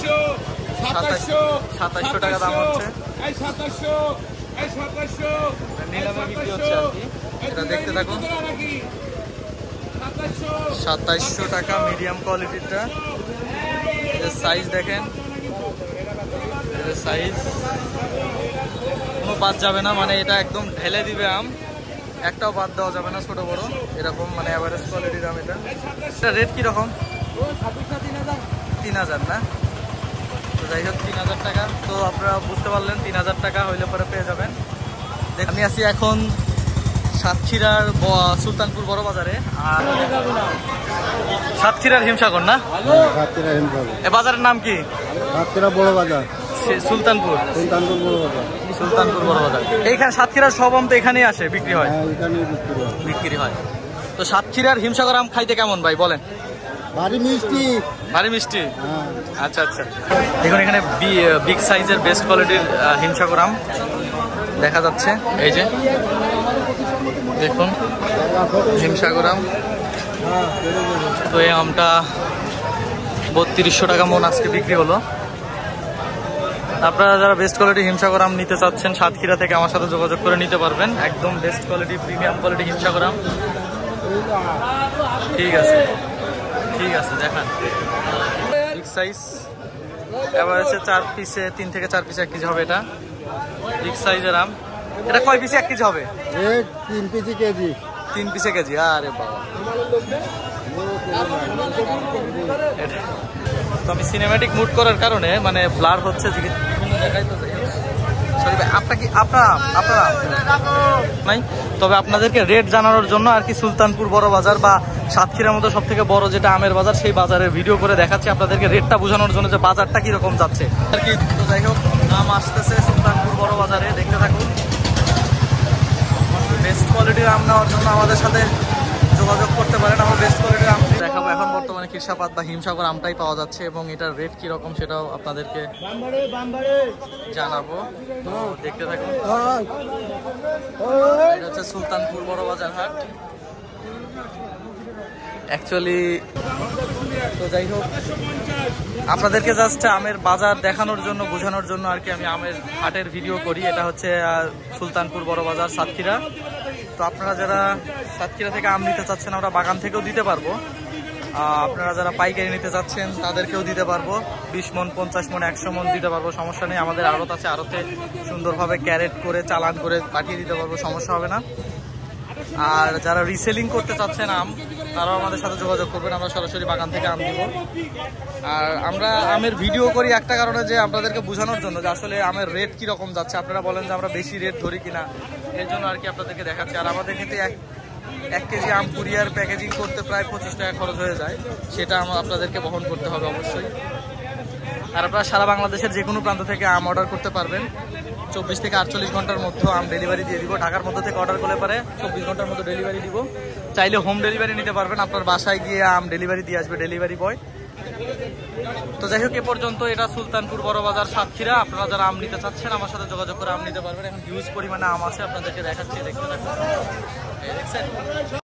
2700 টাকা দাম হচ্ছে। নিলামে বিক্রি হচ্ছে আর কি, এটা দেখতে থাকুন। 2700 টাকা মিডিয়াম কোয়ালিটিটা। এর সাইজ দেখেন, এর সাইজ কোনো বাদ যাবে না, মানে এটা একদম ঢেলে দিবে আম, একটাও বাদ দেওয়া যাবে না, ছোট বড় এরকম, মানে অ্যাভারেজ কোয়ালিটির আম এটা। এটা রেট কীরকম? 3000 না? তো যাই হোক 3000 টাকা, তো আপনারা বুঝতে পারলেন 3000 টাকা হইলে পরে পেয়ে যাবেন। আমি আছি এখন সাতক্ষীরার সুলতানপুর বড় বাজারে। আর সাতক্ষীরার হিমসাগর না? এ বাজারের নাম কি? সাতক্ষীরা বড় বাজার, সুলতানপুর বড় বাজার, সুলতানপুর বড় বাজার। এইখানে সাতক্ষীরার সব আম তো এখানেই আসে, বিক্রি হয়, বিক্রি হয়। তো সাতক্ষীরার হিমসাগর আম খাইতে কেমন ভাই বলেন? ভারী মিষ্টি, ভারী মিষ্টি। আচ্ছা আচ্ছা, দেখুন এখানে বিগ সাইজের বেস্ট কোয়ালিটির হিমসাগর আম দেখা যাচ্ছে। এই যে দেখুন হিমসাগর আম। তো এই আমটা 3200 টাকা মন আজকে বিক্রি হলো। আপনারা যারা বেস্ট কোয়ালিটি হিমসাগর আম নিতে চাচ্ছেন সাতক্ষীরা থেকে আমার সাথে যোগাযোগ করে নিতে পারবেন। একদম best quality premium quality Himsagar আম। ঠিক আছে, ঠিক আছে, দেখান। বিগ সাইজ, এবার হচ্ছে 4 পিসে 3 থেকে 4 পিসে 1 কেজি হবে। এটা বিগ সাইজের আম। এটা কয় পিসে 1 কেজি হবে? 3 পিসে কেজি। 3 পিসে কেজি। আরে বাবা, তো আমি সিনেম্যাটিক মুড করার কারণে মানে ব্লার হচ্ছে বিভিন্ন জায়গায়, তো সরি ভাই, আপনারা নাই। তবে আপনাদেরকে রেট জানানোর জন্য আর কি সুলতানপুর বড় বাজার বা সাতক্ষীরার মতো সব থেকে বড় যেটা আমের বাজার, সেই বাজারের ভিডিও করে দেখাচ্ছি আপনাদেরকে, রেটটা বোঝানোর জন্য যে বাজারটা কিরকম যাচ্ছে আর কি। তো যাই হোক, আম আসতেছে সুলতানপুর বড় বাজারে, দেখতে থাকুন। বেস্ট কোয়ালিটির আম নেওয়ার জন্য আমাদের সাথে যোগাযোগ করতে পারেন। আমরা বেস্ট কোয়ালিটির আম দেখাবো। এখন বর্তমানে কৃষাপাত বা হিমসাগর আমটাই পাওয়া যাচ্ছে এবং এটার রেট কিরকম সেটাও আপনাদেরকে জানাবো, তো দেখতে থাকুন। এটা হচ্ছে সুলতানপুর বড় বাজার হাট অ্যাকচুয়ালি। তো যাই হোক, আপনাদেরকে জাস্ট আমের বাজার দেখানোর জন্য, বোঝানোর জন্য আর কি আমি আমের হাটের ভিডিও করি। এটা হচ্ছে সুলতানপুর বড় বাজার সাতক্ষীরা। তো আপনারা যারা সাতক্ষীরা থেকে আম নিতে চাচ্ছেন আমরা বাগান থেকেও দিতে পারবো। আপনারা যারা পাইকারি নিতে চাচ্ছেন তাদেরকেও দিতে পারবো। 20 মন, 50 মন, 100 মন দিতে পারবো, সমস্যা নেই। আমাদের আড়ত আছে, আড়তে সুন্দরভাবে ক্যারেট করে চালান করে পাঠিয়ে দিতে পারবো, সমস্যা হবে না। আর যারা রিসেলিং করতে চাচ্ছেন আম, তারাও আমাদের সাথে যোগাযোগ করবেন, আমরা সরাসরি বাগান থেকে আম দিব। আর আমরা আমের ভিডিও করি একটা কারণে, যে আপনাদেরকে বোঝানোর জন্য যে আসলে আমের রেট কীরকম যাচ্ছে। আপনারা বলেন যে আমরা বেশি রেট ধরি কিনা, এর জন্য আর কি আপনাদেরকে দেখাচ্ছি। আর আমাদের কিন্তু 1 কেজি আম কুরিয়ার প্যাকেজিং করতে প্রায় 25 টাকা খরচ হয়ে যায়, সেটা আপনাদেরকে বহন করতে হবে অবশ্যই। আর আপনারা সারা বাংলাদেশের যে কোনো প্রান্ত থেকে আম অর্ডার করতে পারবেন। 24 থেকে 48 ঘন্টার মধ্যে আম ডেলিভারি দিয়ে দিব। ঢাকার মধ্যে থেকে অর্ডার করলে পারে 24 ঘন্টার মধ্যে ডেলিভারি দিব। চাইলে হোম ডেলিভারি নিতে পারবেন, আপনার বাসায় গিয়ে আম ডেলিভারি দিয়ে আসবে ডেলিভারি বয়। তো যাই হোক, এ পর্যন্ত এটা সুলতানপুর বড় বাজার সাতক্ষীরা। আপনারা যারা আম নিতে চাচ্ছেন আমার সাথে যোগাযোগ করে আম নিতে পারবেন। এখন হিউজ পরিমাণে আম আছে, আপনাদেরকে দেখাচ্ছি, দেখতে থাকুন। দেখছেন।